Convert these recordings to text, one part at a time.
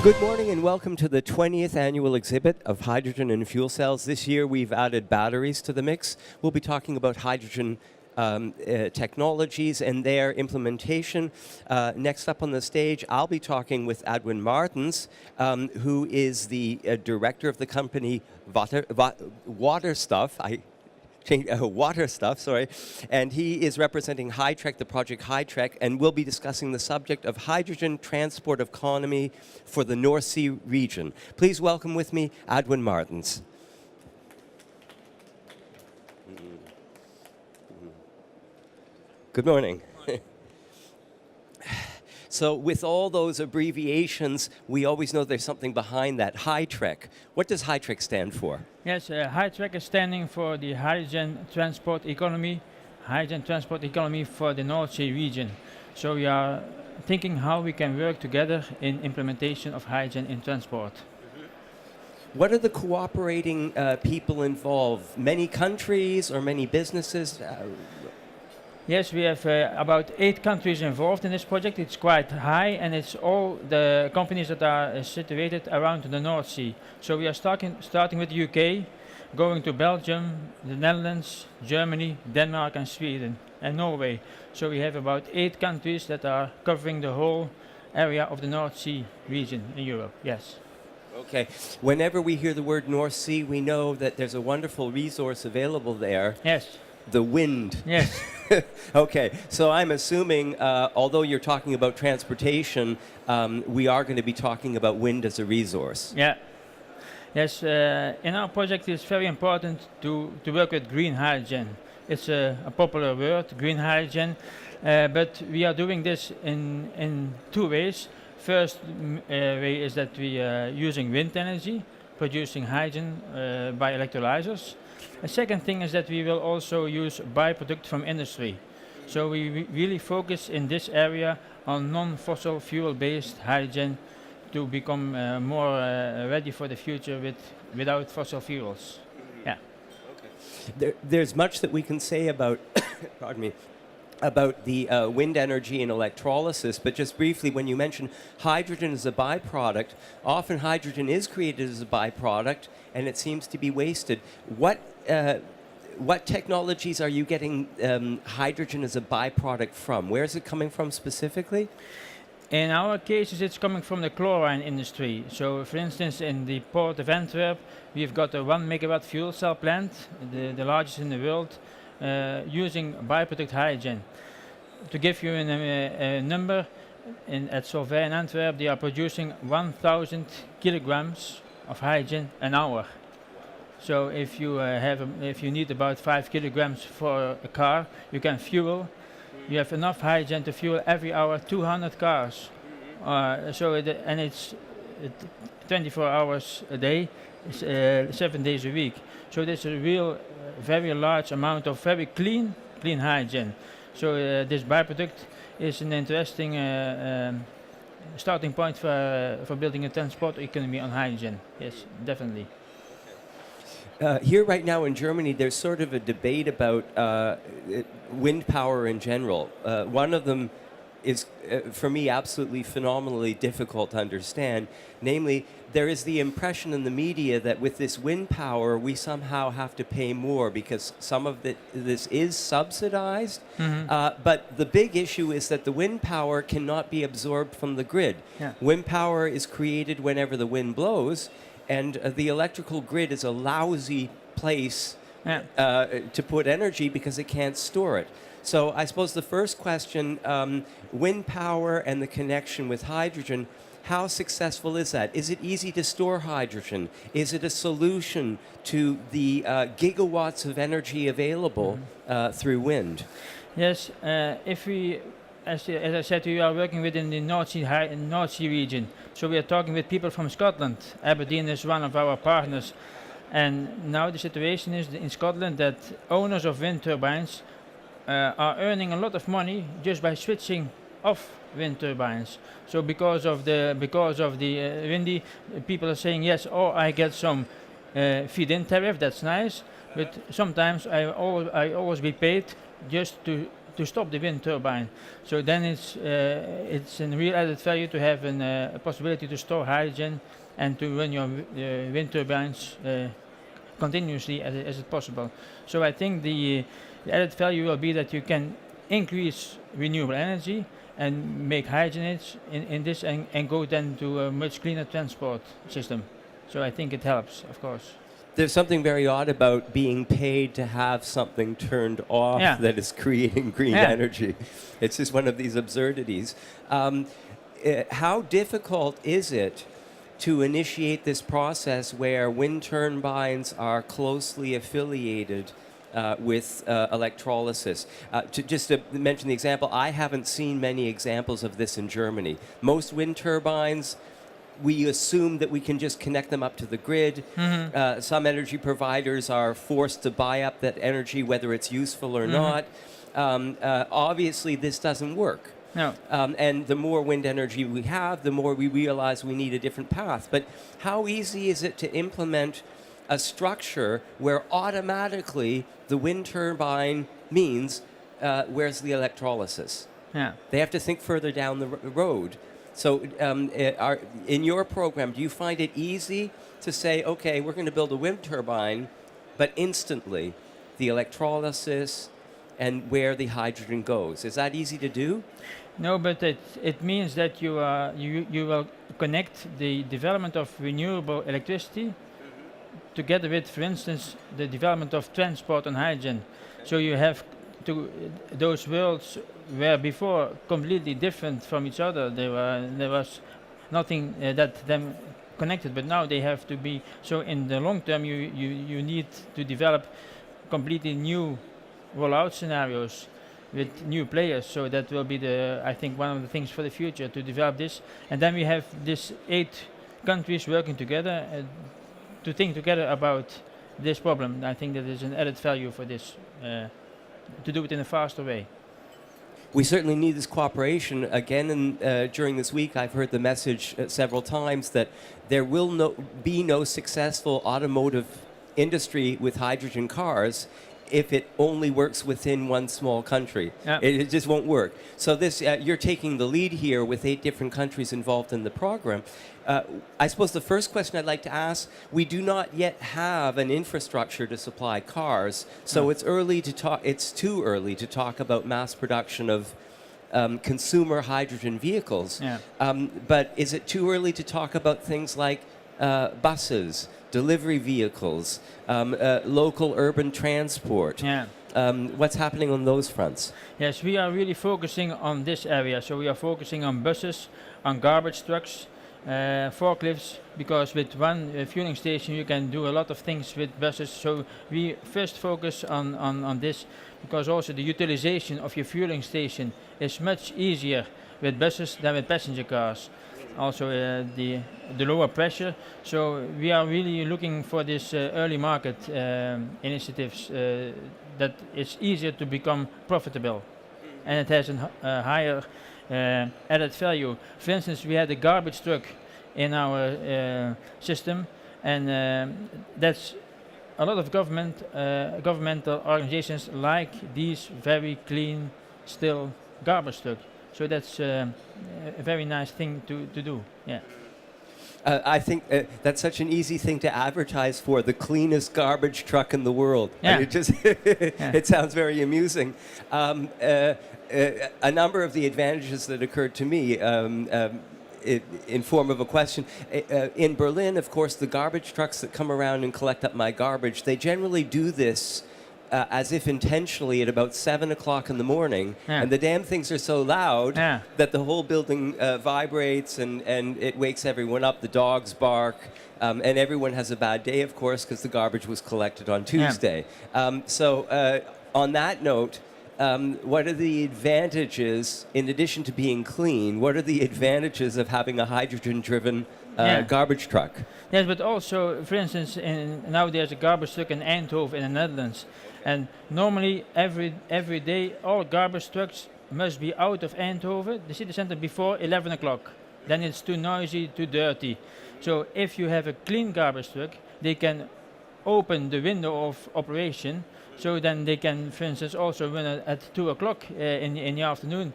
Good morning and welcome to the 20th annual exhibit of hydrogen and fuel cells. This year we've added batteries to the mix. We'll be talking about hydrogen technologies and their implementation. Next up on the stage, I'll be talking with Adwin Martens, who is the director of the company WaterstofNet, and he is representing HyTrEc, the project HyTrEc, and we'll be discussing the subject of hydrogen transport economy for the North Sea region. Please welcome with me Adwin Martens. Good morning. So with all those abbreviations, we always know there's something behind that. HyTrEc. What does HyTrEc stand for? Yes, HyTrEc is standing for the hydrogen transport economy for the North Sea region. So we are thinking how we can work together in implementation of hydrogen in transport. What are the cooperating people involved? Many countries or many businesses? Yes, we have about 8 countries involved in this project. It's quite high, and it's all the companies that are situated around the North Sea. So we are starting with the UK, going to Belgium, the Netherlands, Germany, Denmark and Sweden and Norway. So we have about 8 countries that are covering the whole area of the North Sea region in Europe, yes. Okay. Whenever we hear the word North Sea, we know that there's a wonderful resource available there. Yes. The wind. Yes. Okay, so I'm assuming, although you're talking about transportation, we are going to be talking about wind as a resource. Yeah. Yes, in our project it's very important to work with green hydrogen. It's a popular word, green hydrogen, but we are doing this in 2 ways. First way is that we are using wind energy, producing hydrogen by electrolyzers. The second thing is that we will also use byproduct from industry. So we really focus in this area on non-fossil fuel-based hydrogen to become more ready for the future without fossil fuels. Yeah. Okay. There's much that we can say about, pardon me, about the wind energy and electrolysis, but just briefly, when you mention hydrogen as a byproduct, often hydrogen is created as a byproduct and it seems to be wasted. What technologies are you getting hydrogen as a byproduct from? Where is it coming from specifically? In our cases, it's coming from the chlorine industry. So, for instance, in the port of Antwerp, we've got a 1 megawatt fuel cell plant, the largest in the world, using byproduct hydrogen. To give you a number, at Solvay in Antwerp, they are producing 1,000 kilograms of hydrogen an hour. So if you need about 5 kilograms for a car, you can fuel. You have enough hydrogen to fuel every hour 200 cars. And it's 24 hours a day, 7 days a week. So there's a real, very large amount of very clean hydrogen. So this byproduct is an interesting starting point for building a transport economy on hydrogen. Yes, definitely. Here right now in Germany, there's sort of a debate about wind power in general. One of them is, for me, absolutely phenomenally difficult to understand. Namely, there is the impression in the media that with this wind power, we somehow have to pay more because some of this is subsidized. Mm-hmm. But the big issue is that the wind power cannot be absorbed from the grid. Yeah. Wind power is created whenever the wind blows, and the electrical grid is a lousy place to put energy because it can't store it. So I suppose the first question, wind power and the connection with hydrogen, how successful is that? Is it easy to store hydrogen? Is it a solution to the gigawatts of energy available through wind? Yes, as I said, we are working within the North Sea region. So we are talking with people from Scotland. Aberdeen is one of our partners. And now the situation is in Scotland that owners of wind turbines are earning a lot of money just by switching off wind turbines. So because of the windy, people are saying yes, or I get some feed-in tariff. That's nice, but sometimes I always be paid just to to stop the wind turbine. So then it's a real added value to have a possibility to store hydrogen and to run your wind turbines continuously as it possible. So I think the added value will be that you can increase renewable energy and make hydrogen in this and go then to a much cleaner transport system. So I think it helps, of course. There's something very odd about being paid to have something turned off that is creating green energy. It's just one of these absurdities. How difficult is it to initiate this process where wind turbines are closely affiliated with electrolysis? To mention the example, I haven't seen many examples of this in Germany. Most wind turbines, we assume that we can just connect them up to the grid. Some energy providers are forced to buy up that energy, whether it's useful or not. Obviously, this doesn't work. No. And the more wind energy we have, the more we realize we need a different path. But how easy is it to implement a structure where automatically the wind turbine means where's the electrolysis? Yeah. They have to think further down the road. So in your program, do you find it easy to say, okay, we're going to build a wind turbine, but instantly the electrolysis and where the hydrogen goes? Is that easy to do? No, but it means that you will connect the development of renewable electricity together with, for instance, the development of transport and hydrogen. So you have those worlds were before completely different from each other. There was nothing that them connected, but now they have to be. So in the long term, you need to develop completely new rollout scenarios with new players. So that will be I think one of the things for the future to develop this. And then we have this 8 countries working together to think together about this problem. I think that is an added value for this. To do it in a faster way. We certainly need this cooperation. Again, during this week, I've heard the message several times that there will be no successful automotive industry with hydrogen cars if it only works within one small country. It just won't work. So this, you're taking the lead here with 8 different countries involved in the program. I suppose the first question I'd like to ask, we do not yet have an infrastructure to supply cars, so it's too early to talk about mass production of consumer hydrogen vehicles. But is it too early to talk about things like buses, delivery vehicles, local urban transport? What's happening on those fronts? Yes, we are really focusing on this area. So we are focusing on buses, on garbage trucks, forklifts, because with one fueling station you can do a lot of things with buses. So we first focus on this, because also the utilization of your fueling station is much easier with buses than with passenger cars. Also the lower pressure. So we are really looking for this early market initiatives that it's easier to become profitable, and it has a higher added value. For instance, we had a garbage truck in our system, and that's a lot of governmental organizations like these very clean, still garbage truck. So that's a very nice thing to do. I think that's such an easy thing to advertise for, the cleanest garbage truck in the world. It sounds very amusing. A number of the advantages that occurred to me in form of a question. In Berlin, of course, the garbage trucks that come around and collect up my garbage, they generally do this as if intentionally at about 7 o'clock in the morning, and the damn things are so loud that the whole building vibrates and it wakes everyone up. The dogs bark, and everyone has a bad day, of course, because the garbage was collected on Tuesday. So on that note, what are the advantages, in addition to being clean, what are the advantages of having a hydrogen-driven garbage truck? Yes, but also, for instance, now there's a garbage truck in Eindhoven in the Netherlands. And normally, every day, all garbage trucks must be out of Eindhoven, the city center, before 11 o'clock. Then it's too noisy, too dirty. So if you have a clean garbage truck, they can open the window of operation So then they can, for instance, also run it at 2 o'clock in the afternoon,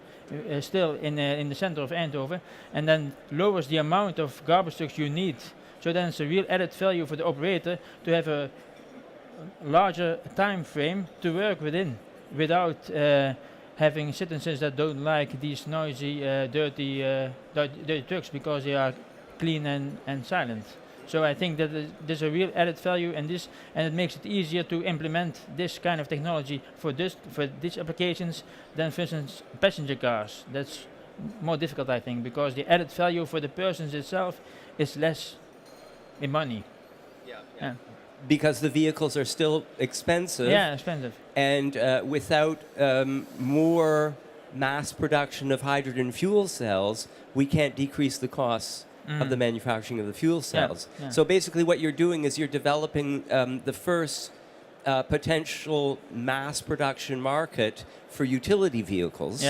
still in the center of Eindhoven, and then lowers the amount of garbage trucks you need. So then it's a real added value for the operator to have a larger time frame to work within, without having citizens that don't like these noisy, dirty trucks because they are clean and silent. So I think that there's a real added value in this, and it makes it easier to implement this kind of technology for these applications than, for instance, passenger cars. That's more difficult, I think, because the added value for the persons itself is less in money. Yeah. Because the vehicles are still expensive. Yeah, expensive. And without more mass production of hydrogen fuel cells, we can't decrease the costs of the manufacturing of the fuel cells. Yeah. So basically what you're doing is you're developing the first potential mass production market for utility vehicles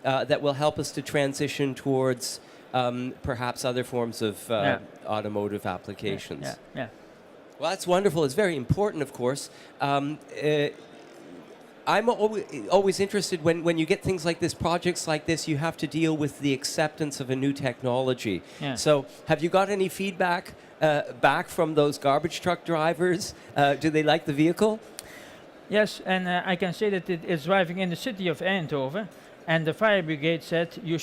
that will help us to transition towards perhaps other forms of automotive applications. Yeah. Well, that's wonderful. It's very important, of course. I'm always interested when you get things like this, projects like this, you have to deal with the acceptance of a new technology. Yeah. So have you got any feedback back from those garbage truck drivers? Do they like the vehicle? Yes, and I can say that it is driving in the city of Eindhoven, and the fire brigade said we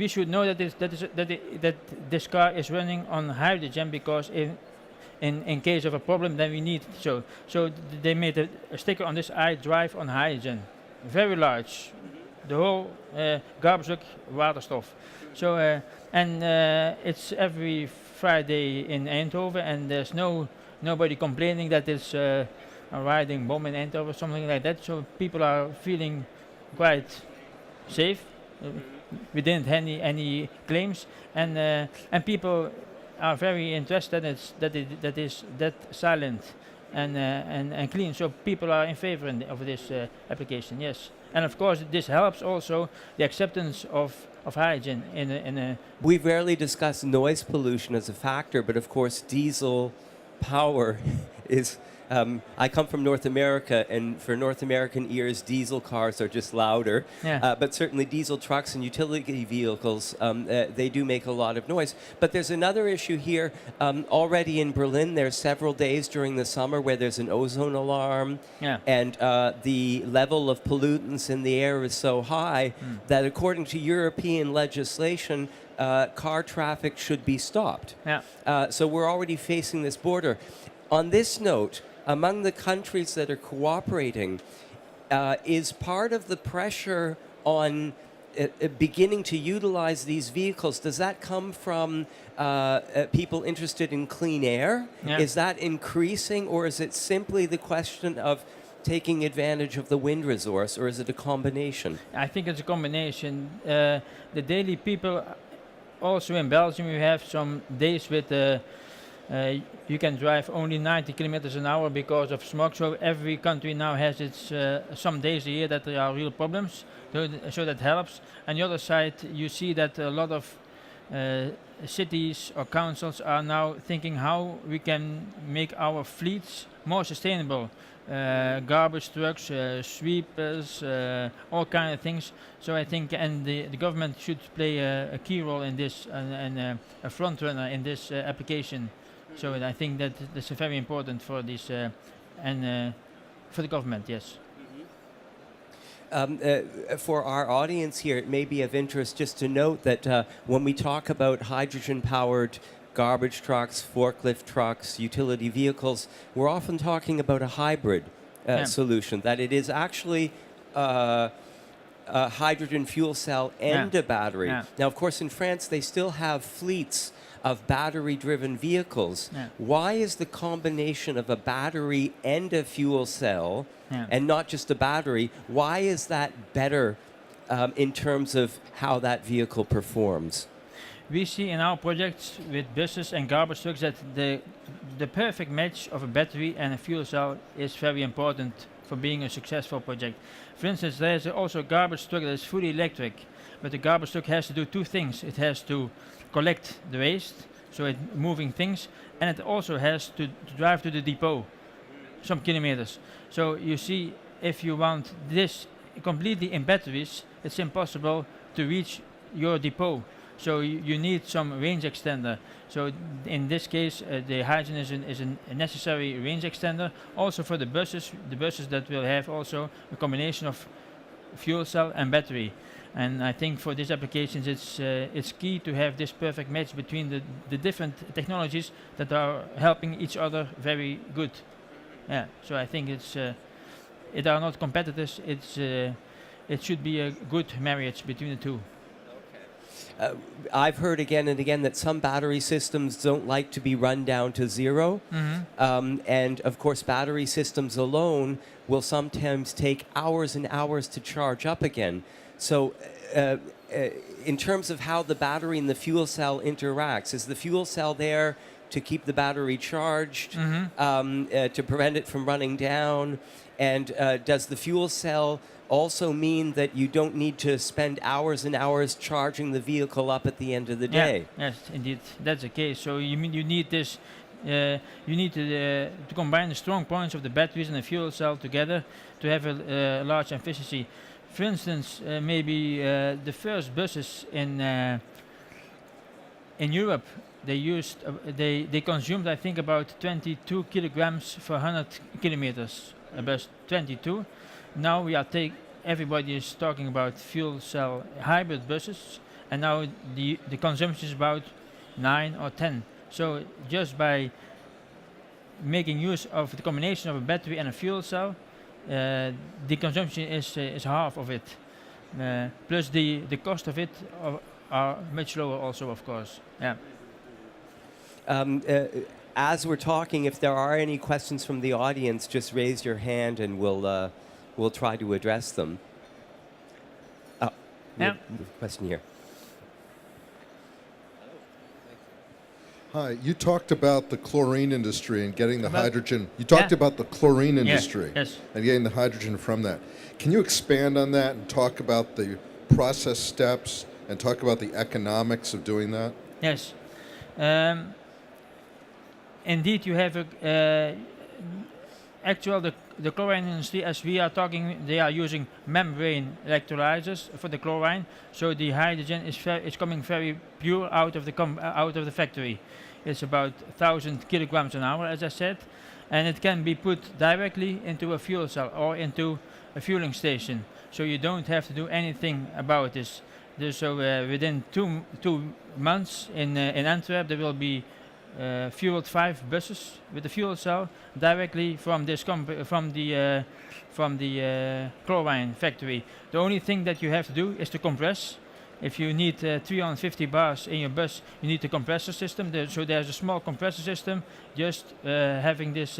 should know that this car is running on hydrogen, because in case of a problem, then we need so they made a sticker on this: I drive on hydrogen, very large, the whole garbage truck waterstof. So it's every Friday in Eindhoven, and there's nobody complaining that it's a riding bomb in Eindhoven or something like that. So people are feeling quite safe. We didn't have any claims, and people are very interested that is that silent and clean. So people are in favor of this application. Yes, and of course this helps also the acceptance of hydrogen in a. We rarely discuss noise pollution as a factor, but of course diesel power is. I come from North America, and for North American ears, diesel cars are just louder. Yeah. But certainly diesel trucks and utility vehicles, they do make a lot of noise. But there's another issue here. Already in Berlin, there's several days during the summer where there's an ozone alarm. Yeah. And the level of pollutants in the air is so high that according to European legislation, car traffic should be stopped. Yeah. So we're already facing this border. On this note, among the countries that are cooperating, is part of the pressure on beginning to utilize these vehicles, does that come from people interested in clean air? Yeah. Is that increasing, or is it simply the question of taking advantage of the wind resource, or is it a combination? I think it's a combination. The daily people, also in Belgium, we have some days with you can drive only 90 kilometers an hour because of smog. So every country now has its some days a year that there are real problems. So that helps. On the other side, you see that a lot of cities or councils are now thinking how we can make our fleets more sustainable. Garbage trucks, sweepers, all kind of things. So I think, and the government should play a key role in this, and a front runner in this application. So I think that this is very important for this and for the government. Yes. For our audience here, it may be of interest just to note that when we talk about hydrogen-powered garbage trucks, forklift trucks, utility vehicles, we're often talking about a hybrid solution, that it is actually a hydrogen fuel cell and a battery. Yeah. Now, of course, in France, they still have fleets of battery-driven vehicles. Yeah. Why is the combination of a battery and a fuel cell, and not just a battery, why is that better in terms of how that vehicle performs? We see in our projects with buses and garbage trucks that the perfect match of a battery and a fuel cell is very important for being a successful project. For instance, there's also a garbage truck that is fully electric, but the garbage truck has to do two things. It has to collect the waste, so it's moving things, and it also has to drive to the depot. some kilometers. So you see, if you want this completely in batteries, it's impossible to reach your depot. So you need some range extender. So in this case, the hydrogen is a necessary range extender. Also for the buses that will have also a combination of fuel cell and battery. And I think for these applications, it's key to have this perfect match between the different technologies that are helping each other very good. Yeah. So I think it are not competitors. It should be a good marriage between the two. I've heard again and again that some battery systems don't like to be run down to zero. And of course, battery systems alone will sometimes take hours and hours to charge up again. So in terms of how the battery and the fuel cell interacts, is the fuel cell there to keep the battery charged, to prevent it from running down? And does the fuel cell also mean that you don't need to spend hours and hours charging the vehicle up at the end of the day? Yes, indeed, that's the case. So you need this. You need to combine the strong points of the batteries and the fuel cell together to have a large efficiency. For instance, maybe the first buses in Europe, they consumed, I think, about 22 kilograms for 100 kilometers. A bus 22. Now everybody is talking about fuel cell hybrid buses, and now the consumption is about 9 or 10. So just by making use of the combination of a battery and a fuel cell, the consumption is half of it. Plus the cost of it are much lower also, of course. Yeah. As we're talking, if there are any questions from the audience, just raise your hand and we'll try to address them. Yeah. Question here. Hi, you talked about the chlorine industry and getting the hydrogen. You talked about the chlorine industry and getting the hydrogen from that. Can you expand on that and talk about the process steps and talk about the economics of doing that? Yes. Indeed, you have the chlorine industry, as we are talking, they are using membrane electrolyzers for the chlorine. So the hydrogen is coming very pure out of the factory. It's about 1,000 kilograms an hour, as I said, and it can be put directly into a fuel cell or into a fueling station. So you don't have to do anything about this. So within two months in Antwerp, there will be fueled 5 buses with the fuel cell directly from the chlorine factory. The only thing that you have to do is to compress. If you need 350 bars in your bus, you need the compressor system. So there's a small compressor system, just having this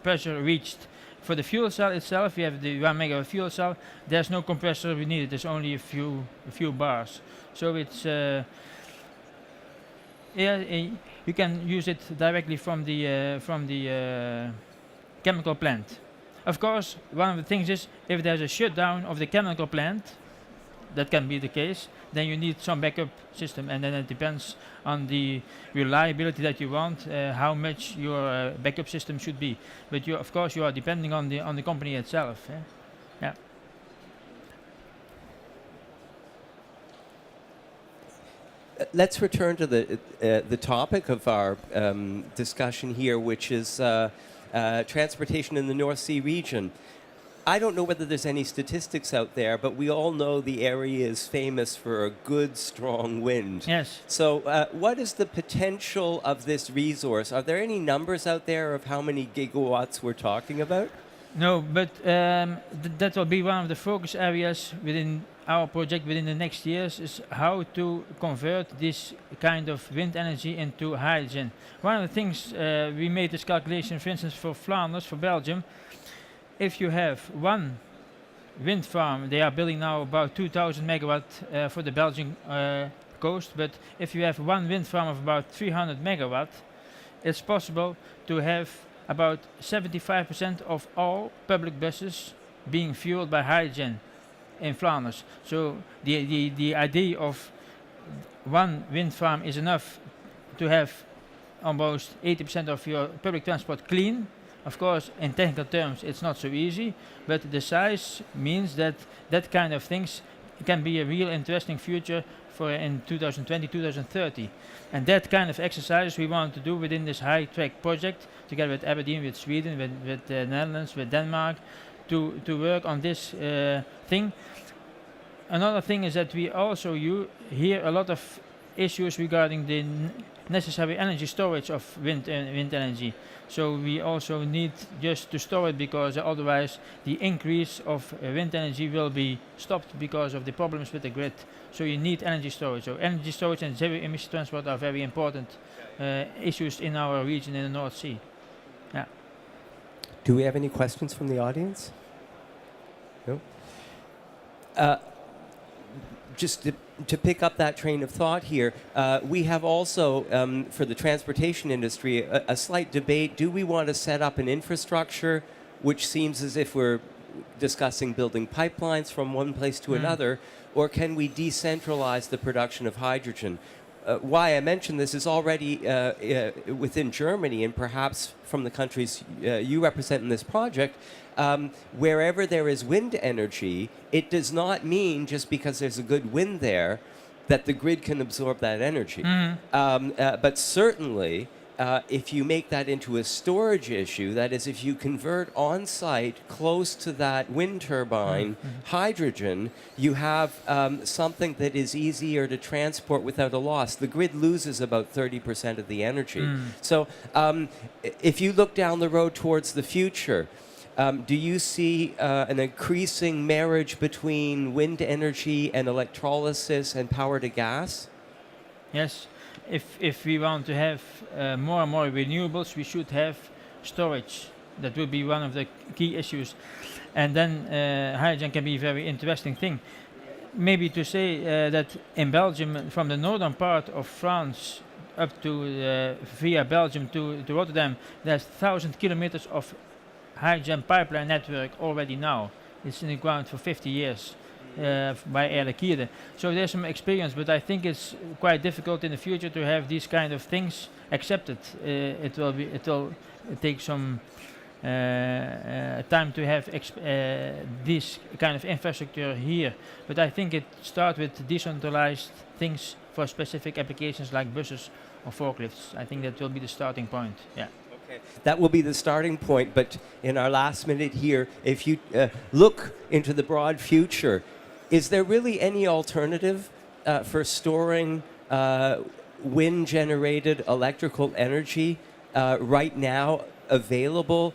pressure reached. For the fuel cell itself, we have the 1 megawatt fuel cell. There's no compressor we need. There's only a few bars. So it's you can use it directly from the chemical plant. Of course, one of the things is if there's a shutdown of the chemical plant, that can be the case, then you need some backup system, and then it depends on the reliability that you want, how much your backup system should be. But of course, you are depending on the company itself. Yeah. Let's return to the topic of our discussion here, which is transportation in the North Sea region. I don't know whether there's any statistics out there, but we all know the area is famous for a good, strong wind. Yes. So what is the potential of this resource? Are there any numbers out there of how many gigawatts we're talking about? No, but that will be one of the focus areas within our project within the next years, is how to convert this kind of wind energy into hydrogen. One of the things we made this calculation, for instance, for Flanders, for Belgium. If you have one wind farm, they are building now about 2,000 megawatt for the Belgian coast, but if you have one wind farm of about 300 megawatt, it's possible to have about 75% of all public buses being fueled by hydrogen in Flanders. So the idea of one wind farm is enough to have almost 80% of your public transport clean. Of course, in technical terms, it's not so easy, but the size means that that kind of things can be a real interesting future for in 2020, 2030. And that kind of exercise we want to do within this HyTrEc project, together with Aberdeen, with Sweden, with the Netherlands, with Denmark, to work on this thing. Another thing is that we also hear a lot of issues regarding the necessary energy storage of wind energy. So we also need just to store it, because otherwise the increase of wind energy will be stopped because of the problems with the grid. So you need energy storage. So energy storage and zero emission transport are very important issues in our region in the North Sea. Yeah. Do we have any questions from the audience? No? Just to pick up that train of thought here, we have also, for the transportation industry, a slight debate. Do we want to set up an infrastructure, which seems as if we're discussing building pipelines from one place to another, or can we decentralize the production of hydrogen? Why I mention this is already within Germany, and perhaps from the countries you represent in this project, wherever there is wind energy, it does not mean just because there's a good wind there that the grid can absorb that energy. But certainly, if you make that into a storage issue, that is, if you convert on-site close to that wind turbine hydrogen, you have something that is easier to transport without a loss. The grid loses about 30% of the energy. So if you look down the road towards the future, do you see an increasing marriage between wind energy and electrolysis and power to gas? Yes. If we want to have more and more renewables, we should have storage. That will be one of the key issues. And then hydrogen can be a very interesting thing. Maybe to say that in Belgium, from the northern part of France up to via Belgium to Rotterdam, there's 1,000 kilometers of hydrogen pipeline network already now. It's in the ground for 50 years. By Air Liquide. So there's some experience, but I think it's quite difficult in the future to have these kind of things accepted. It will take some time to have this kind of infrastructure here. But I think it starts with decentralized things for specific applications like buses or forklifts. I think that will be the starting point. Yeah. That will be the starting point, but in our last minute here, if you look into the broad future, is there really any alternative for storing wind-generated electrical energy right now available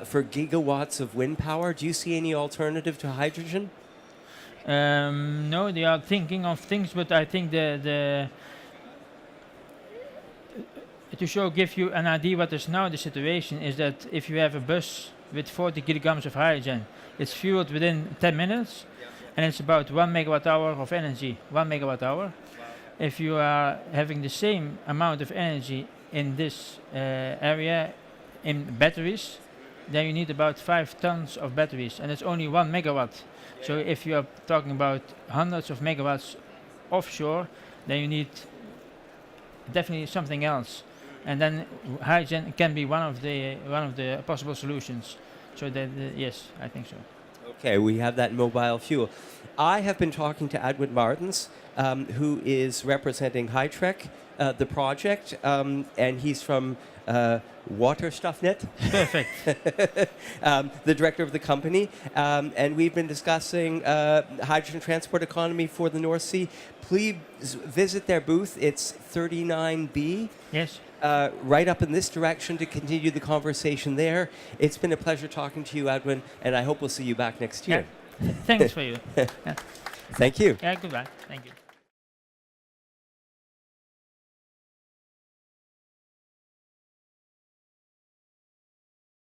for gigawatts of wind power? Do you see any alternative to hydrogen? No, they are thinking of things, but I think to give you an idea what is now the situation is that if you have a bus with 40 kilograms of hydrogen, it's fueled within 10 minutes, and it's about 1 megawatt hour of energy, 1 megawatt hour. Wow. If you are having the same amount of energy in this area in batteries, then you need about 5 tons of batteries, and it's only 1 megawatt. So if you are talking about hundreds of megawatts offshore, then you need definitely something else. And then hydrogen can be one of the possible solutions. So that yes, I think so. Okay, we have that mobile fuel. I have been talking to Adwin Martens, who is representing HyTrEc, the project, and he's from WaterstofNet. Perfect. The director of the company, and we've been discussing hydrogen transport economy for the North Sea. Please visit their booth. It's 39B. Yes. Right up in this direction to continue the conversation there. It's been a pleasure talking to you, Adwin, and I hope we'll see you back next year. Yeah. Thanks for you. Yeah. Thank you. Yeah, goodbye. Thank you.